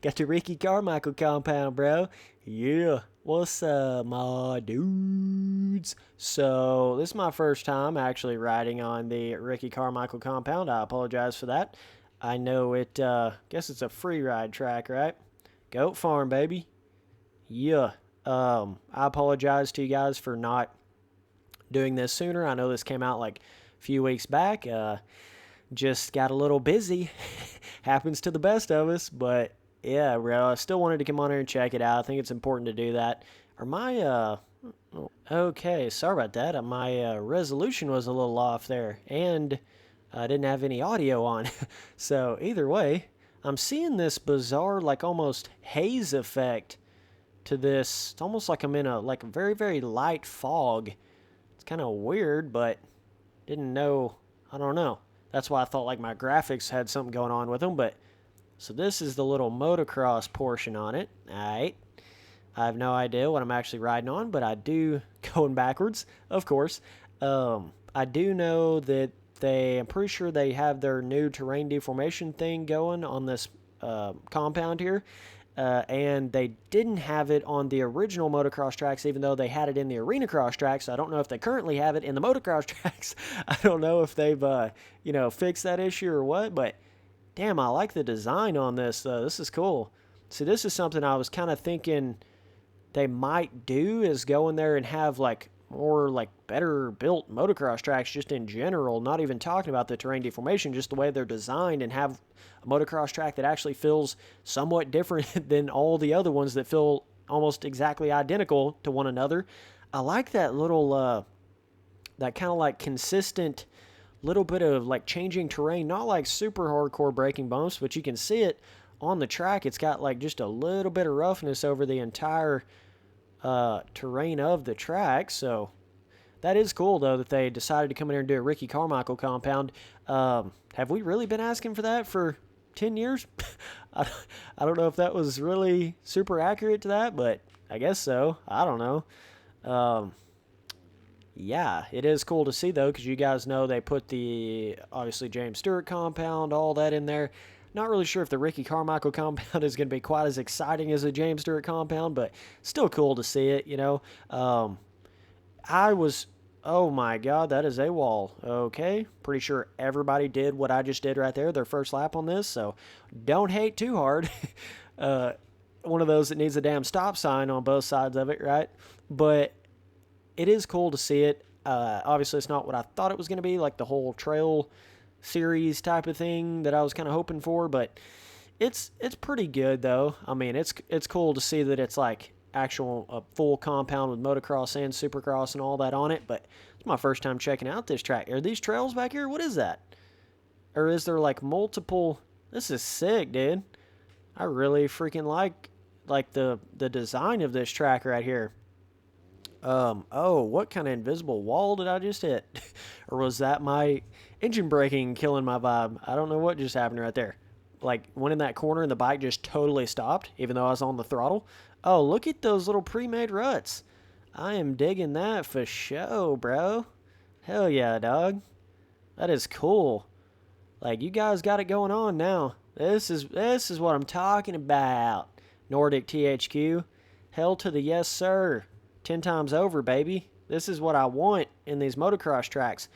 Got the Ricky Carmichael compound, bro. Yeah. What's up, my dudes? So, this is my first time actually riding on the Ricky Carmichael compound. I apologize for that. I know guess it's a free ride track, right? Goat farm, baby. Yeah. I apologize to you guys for not doing this sooner. I know this came out like a few weeks back. Just got a little busy. Happens to the best of us, but yeah, bro, I still wanted to come on here and check it out. I think it's important to do that. Are my okay, sorry about that. My resolution was a little off there, and I didn't have any audio on. So either way, I'm seeing this bizarre, like almost haze effect to this. It's almost like I'm in a very very light fog. It's kind of weird, but didn't know. I don't know. That's why I thought like my graphics had something going on with them. But so this is the little motocross portion on it. All right. I have no idea what I'm actually riding on, but I do going backwards, of course. I do know that I'm pretty sure they have their new terrain deformation thing going on this compound here. And they didn't have it on the original motocross tracks, even though they had it in the arena cross tracks. So I don't know if they currently have it in the motocross tracks. I don't know if they've, fixed that issue or what. But damn, I like the design on this. This is cool. See, this is something I was kind of thinking they might do is go in there and have like more like better built motocross tracks just in general, not even talking about the terrain deformation, just the way they're designed, and have a motocross track that actually feels somewhat different than all the other ones that feel almost exactly identical to one another. I like that little that kind of like consistent little bit of like changing terrain, not like super hardcore braking bumps, but you can see it on the track. It's got like just a little bit of roughness over the entire terrain of the track. So that is cool, though, that they decided to come in here and do a Ricky Carmichael compound. Have we really been asking for that for 10 years? I don't know if that was really super accurate to that, but I guess so. I don't know. Yeah, it is cool to see, though, because you guys know they put the, obviously, James Stewart compound, all that in there. Not really sure if the Ricky Carmichael compound is going to be quite as exciting as a James Stewart compound, but still cool to see it, oh my god, that is a wall. Okay, pretty sure everybody did what I just did right there, their first lap on this, so don't hate too hard. One of those that needs a damn stop sign on both sides of it, right? But it is cool to see it. Obviously, it's not what I thought it was going to be, like the whole trail series type of thing that I was kind of hoping for, but it's pretty good though. I mean, it's cool to see that it's like actual a full compound with motocross and supercross and all that on it. But it's my first time checking out this track. Are these trails back here? What is that? Or is there like multiple? This is sick, dude. I really freaking like the design of this track right here. Oh, what kind of invisible wall did I just hit? Or was that my engine braking killing my vibe? I don't know what just happened right there. Like, went in that corner and the bike just totally stopped, even though I was on the throttle. Oh, look at those little pre-made ruts. I am digging that for show, bro. Hell yeah, dog. That is cool. Like, you guys got it going on now. This is what I'm talking about. Nordic THQ. Hell to the yes, sir. 10 times over, baby. This is what I want in these motocross tracks.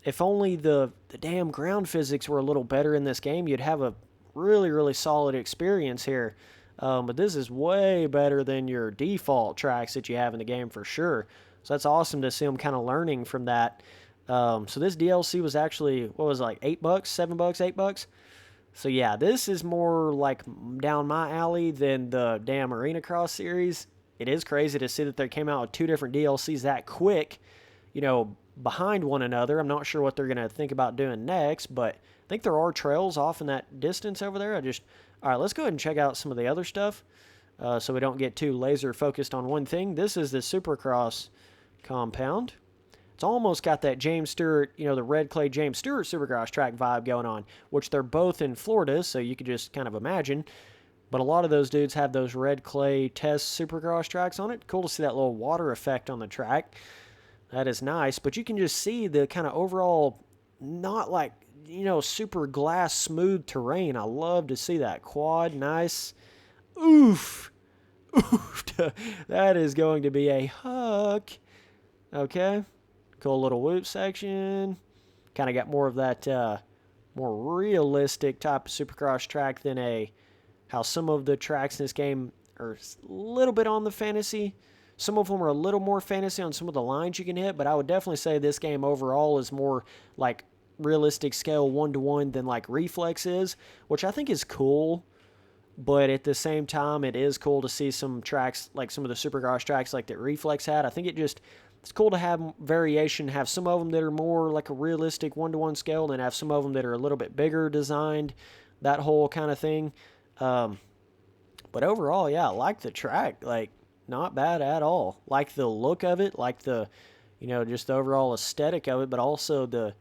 If only the damn ground physics were a little better in this game, you'd have a really, really solid experience here. But this is way better than your default tracks that you have in the game for sure. So that's awesome to see them kind of learning from that. So this DLC was actually, what was it, like $8, $7, $8? So yeah, this is more like down my alley than the damn Arena Cross series. It is crazy to see that they came out with 2 different DLCs that quick, behind one another. I'm not sure what they're going to think about doing next, but I think there are trails off in that distance over there. All right, let's go ahead and check out some of the other stuff so we don't get too laser focused on one thing. This is the Supercross compound. It's almost got that James Stewart, the red clay James Stewart Supercross track vibe going on, which they're both in Florida, so you could just kind of imagine. But a lot of those dudes have those red clay test Supercross tracks on it. Cool to see that little water effect on the track. That is nice. But you can just see the kind of overall, not like super glass smooth terrain. I love to see that. Quad, nice. Oof. Oof. That is going to be a huck. Okay. Cool little whoop section. Kind of got more of that more realistic type of Supercross track than how some of the tracks in this game are a little bit on the fantasy. Some of them are a little more fantasy on some of the lines you can hit, but I would definitely say this game overall is more like realistic scale 1-to-1 than like Reflex is, which I think is cool. But at the same time, it is cool to see some tracks, like some of the Supercross tracks like that Reflex had. I think it's cool to have variation, have some of them that are more like a realistic 1-to-1 scale, and then have some of them that are a little bit bigger designed, that whole kind of thing. But overall, yeah, I like the track. Like, not bad at all. Like the look of it, like the, just the overall aesthetic of it, but also the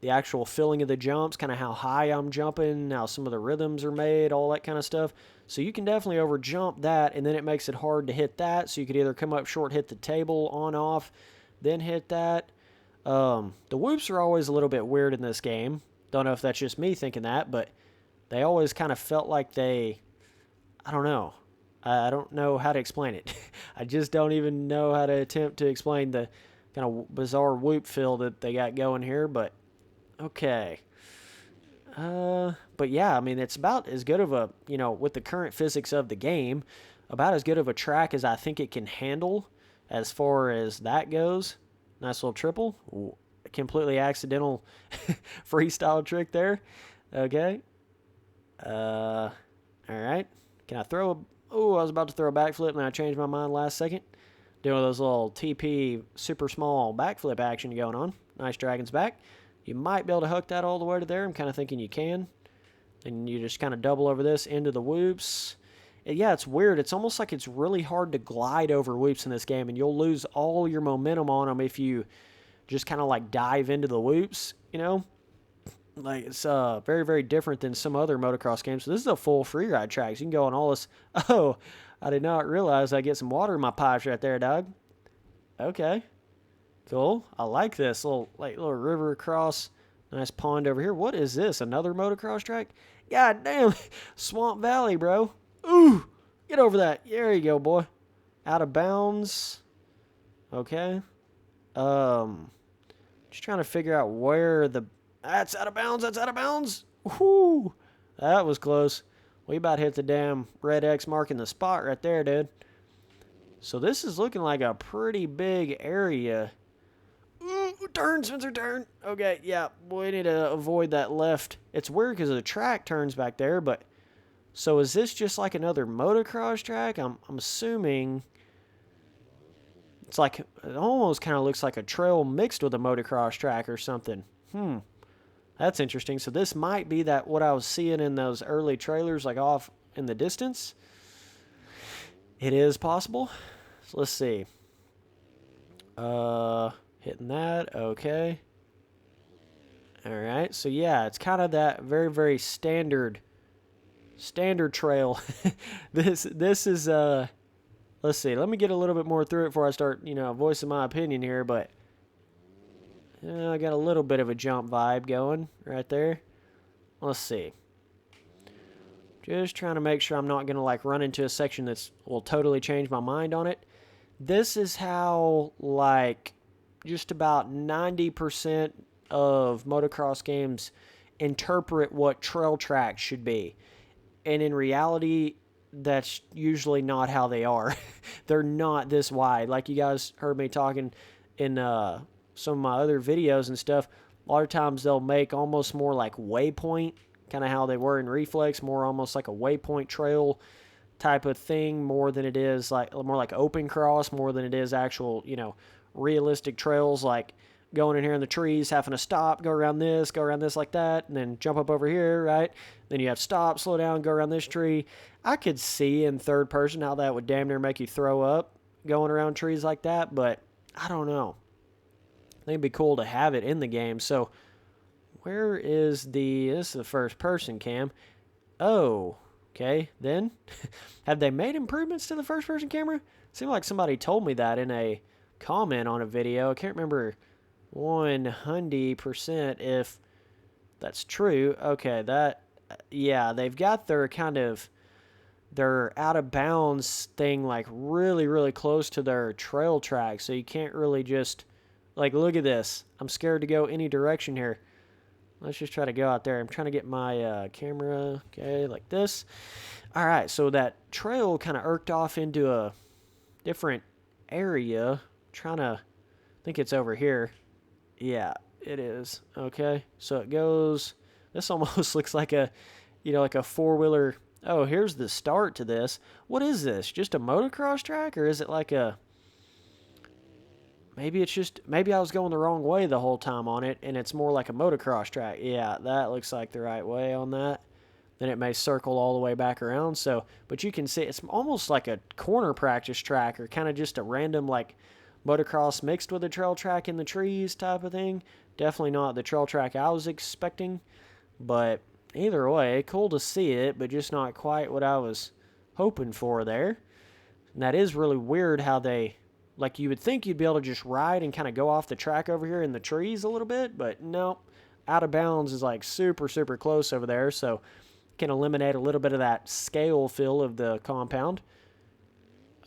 actual feeling of the jumps, kind of how high I'm jumping, how some of the rhythms are made, all that kind of stuff. So you can definitely over jump that, and then it makes it hard to hit that. So you could either come up short, hit the table on off, then hit that. The whoops are always a little bit weird in this game. Don't know if that's just me thinking that, but they always kind of felt like I don't know. I don't know how to explain it. I just don't even know how to attempt to explain the kind of bizarre whoop feel that they got going here, but okay. But yeah, I mean, it's about as good of a, with the current physics of the game, about as good of a track as I think it can handle as far as that goes. Nice little triple. Ooh, completely accidental freestyle trick there. Okay. All right. Can I throw I was about to throw a backflip and I changed my mind last second. Doing those little TP super small backflip action going on. Nice dragon's back. You might be able to hook that all the way to there. I'm kind of thinking you can. And you just kind of double over this into the whoops. And yeah, it's weird. It's almost like it's really hard to glide over whoops in this game, and you'll lose all your momentum on them if you just kind of like dive into the whoops, Like, it's very, very different than some other motocross games. So this is a full freeride track. So you can go on all this. Oh, I did not realize I get some water in my pipes right there, dog. Okay. Cool. I like this little river across. Nice pond over here. What is this? Another motocross track? God damn. Swamp Valley, bro. Ooh. Get over that. There you go, boy. Out of bounds. Okay. Just trying to figure out where that's out of bounds. That's out of bounds. Whoo. That was close. We about hit the damn red X marking the spot right there, dude. So this is looking like a pretty big area. Ooh, turn, Spencer, turn. Okay, yeah, we need to avoid that left. It's weird because the track turns back there, but... So is this just like another motocross track? I'm assuming... It's like... It almost kind of looks like a trail mixed with a motocross track or something. That's interesting. So this might be what I was seeing in those early trailers, like off in the distance. It is possible. So let's see. Hitting that. Okay. All right. So yeah, it's kind of that very, very standard trail. This is let's see. Let me get a little bit more through it before I start, voicing my opinion here, but I got a little bit of a jump vibe going right there. Let's see. Just trying to make sure I'm not going to run into a section will totally change my mind on it. This is how just about 90% of motocross games interpret what trail tracks should be. And in reality, that's usually not how they are. They're not this wide. Like you guys heard me talking in some of my other videos and stuff. A lot of times they'll make almost more like waypoint, kind of how they were in Reflex, more almost like a waypoint trail type of thing, more than it is more like open cross, more than it is actual, realistic trails, like going in here in the trees, having to stop, go around this like that, and then jump up over here, right? Then you have to stop, slow down, go around this tree. I could see in third person how that would damn near make you throw up going around trees like that, but I don't know. I think it'd be cool to have it in the game. So where is this is the first person cam. Oh, okay. Then have they made improvements to the first person camera? It seemed like somebody told me that in a comment on a video. I can't remember 100% if That's true. Okay, yeah, they've got their kind of their out of bounds thing like really, really close to their trail track, so you can't really just like look at this. I'm scared to go any direction here. Let's just try to go out there. I'm trying to get my camera, okay, like this. All right, so that trail kind of irked off into a different area. I'm trying to think it's over here. Yeah, it is. Okay, so it goes. This almost looks like a, like a four-wheeler. Oh, here's the start to this. What is this? Just a motocross track, or is it like a? Maybe I was going the wrong way the whole time on it, and it's more like a motocross track. Yeah, that looks like the right way on that. Then it may circle all the way back around. So, but you can see it's almost like a corner practice track, or kind of just a random like motocross mixed with a trail track in the trees type of thing. Definitely not the trail track I was expecting, but either way, cool to see it, but just not quite what I was hoping for there. And that is really weird how they, like, you would think you'd be able to just ride and kind of go off the track over here in the trees a little bit, but no, out of bounds is like super, super close over there, so can eliminate a little bit of that scale feel of the compound.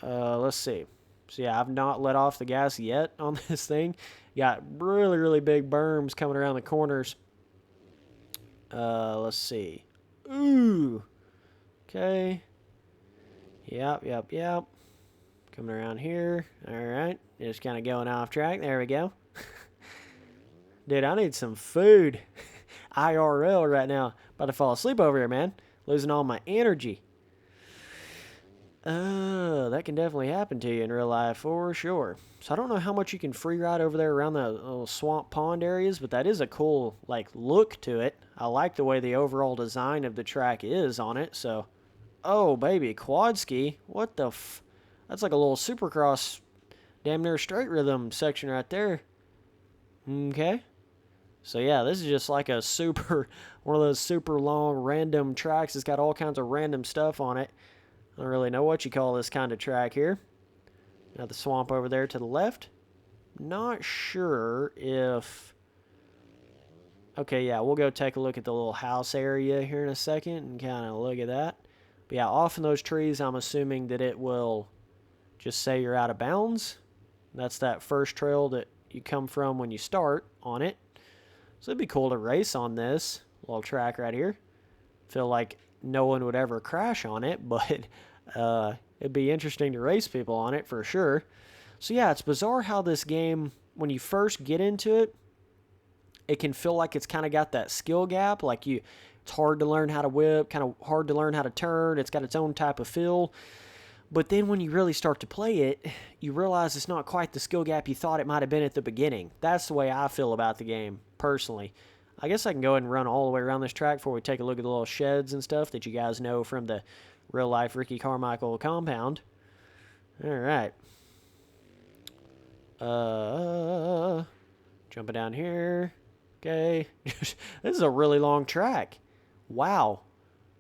Let's see. So yeah, I've not let off the gas yet on this thing. Got really, really big berms coming around the corners. Let's see. Ooh. Okay. Yep. Coming around here. All right. Just kind of going off track. There we go. Dude, I need some food. IRL right now. About to fall asleep over here, man. Losing all my energy. That can definitely happen to you in real life for sure. So I don't know how much you can free ride over there around the little swamp pond areas, but that is a cool like look to it. I like the way the overall design of the track is on it. So, oh baby, quad ski. What the That's like a little Supercross, damn near straight rhythm section right there. Okay. So yeah, this is just like a one of those super long random tracks. It's got all kinds of random stuff on it. I don't really know what you call this kind of track here. Got the swamp over there to the left. Not sure if... Okay, yeah, we'll go take a look at the little house area here in a second and kind of look at that. But yeah, off in those trees, I'm assuming that it will just say you're out of bounds. That's that first trail that you come from when you start on it. So it'd be cool to race on this little track right here. Feel like no one would ever crash on it, but it'd be interesting to race people on it for sure. So yeah, it's bizarre how this game, when you first get into it, it can feel like it's kind of got that skill gap. Like it's hard to learn how to whip, kind of hard to learn how to turn. It's got its own type of feel. But then when you really start to play it, you realize it's not quite the skill gap you thought it might have been at the beginning. That's the way I feel about the game, personally. I guess I can go ahead and run all the way around this track before we take a look at the little sheds and stuff that you guys know from the real-life Ricky Carmichael compound. All right. Jumping down here. Okay. This is a really long track. Wow.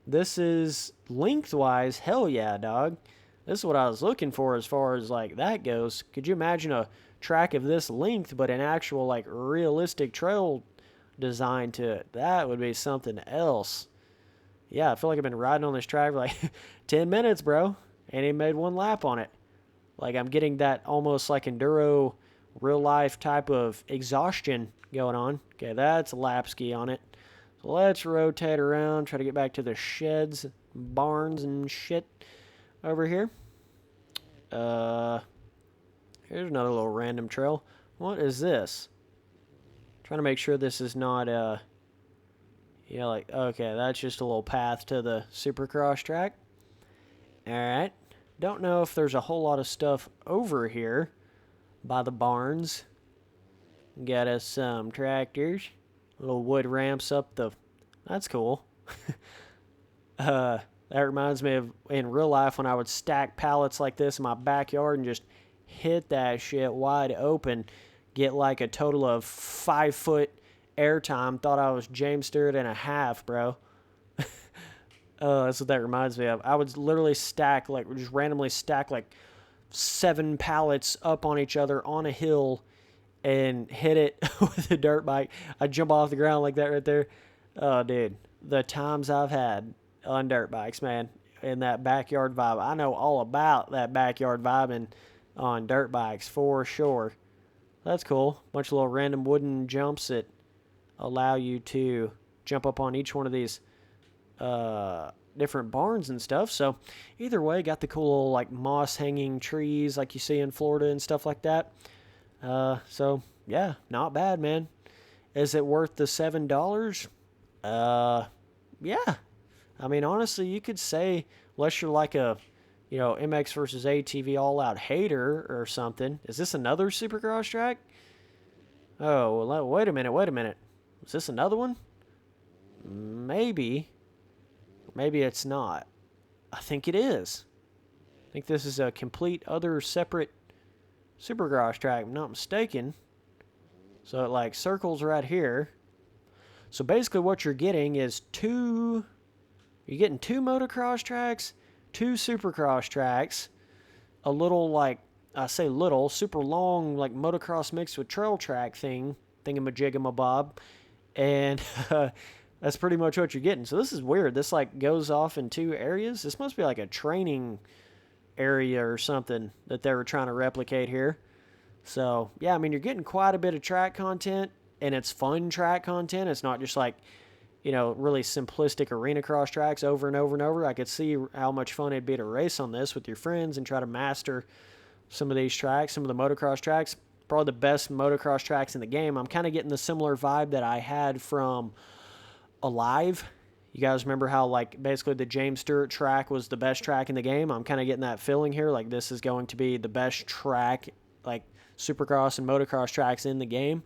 This is lengthwise, hell yeah, dog. This is what I was looking for as far as like that goes. Could you imagine a track of this length but an actual like realistic trail design to it? That would be something else. Yeah, I feel like I've been riding on this track for like 10 minutes, bro. And he made one lap on it. Like I'm getting that almost like enduro real life type of exhaustion going on. Okay, that's a lap ski on it. So let's rotate around, try to get back to the sheds, barns and shit over here. Here's another little random trail. What is this? Trying to make sure this is not okay, that's just a little path to the Supercross track. Alright. Don't know if there's a whole lot of stuff over here by the barns. Got us some tractors. Little wood ramps up the... That's cool. That reminds me of in real life when I would stack pallets like this in my backyard and just hit that shit wide open. Get like a total of 5 foot airtime. Thought I was James Stewart and a half, bro. That's what that reminds me of. I would literally just randomly stack like 7 pallets up on each other on a hill and hit it with a dirt bike. I'd jump off the ground like that right there. Oh, dude, the times I've had on dirt bikes, man, in that backyard vibe. I know all about that backyard vibing on dirt bikes for sure. That's cool. Bunch of little random wooden jumps that allow you to jump up on each one of these different barns and stuff. So either way, got the cool little like moss hanging trees like you see in Florida and stuff like that. So yeah, not bad, man. Is it worth the $7? Uh, yeah. I mean, honestly, you could say unless you're like a MX versus ATV all out hater or something. Is this another Supercross track? Oh, well, wait a minute, wait a minute. Is this another one? Maybe. Maybe it's not. I think it is. I think this is a complete other separate Supercross track, if I'm not mistaken. So it like circles right here. So basically what you're getting is you're getting two motocross tracks, two Supercross tracks, a little like, I say little, super long like motocross mixed with trail track thingamajigamabob, and that's pretty much what you're getting. So this is weird. This like goes off in two areas. This must be like a training area or something that they were trying to replicate here. So yeah, I mean you're getting quite a bit of track content, and it's fun track content. It's not just like really simplistic arena cross tracks over and over and over. I could see how much fun it'd be to race on this with your friends and try to master some of these tracks, some of the motocross tracks. Probably the best motocross tracks in the game. I'm kind of getting the similar vibe that I had from Alive. You guys remember how like basically the James Stewart track was the best track in the game? I'm kind of getting that feeling here. Like this is going to be the best track, like Supercross and motocross tracks in the game.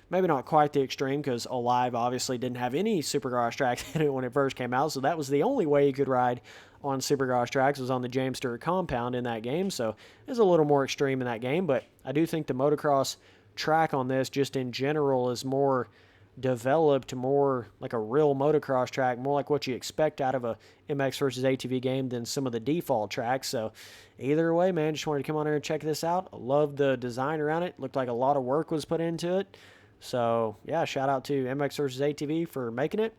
Maybe not quite the extreme because Alive obviously didn't have any Supercross tracks in it when it first came out, so that was the only way you could ride on Supercross tracks was on the James Stewart compound in that game, so it's a little more extreme in that game, but I do think the motocross track on this just in general is more developed, more like a real motocross track, more like what you expect out of a MX versus ATV game than some of the default tracks. So either way, man, just wanted to come on here and check this out. I love the design around it. Looked like a lot of work was put into it. So yeah, shout out to MX versus ATV for making it.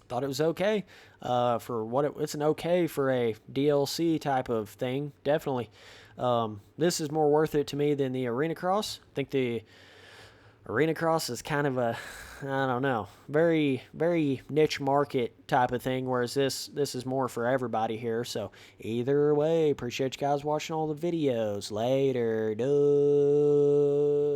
Thought it was okay for what it's an okay for a DLC type of thing, definitely. This is more worth it to me than the Arena Cross. I think the Arena Cross is kind of a, I don't know, very, very niche market type of thing, whereas this is more for everybody here. So either way, appreciate you guys watching all the videos. Later, dude.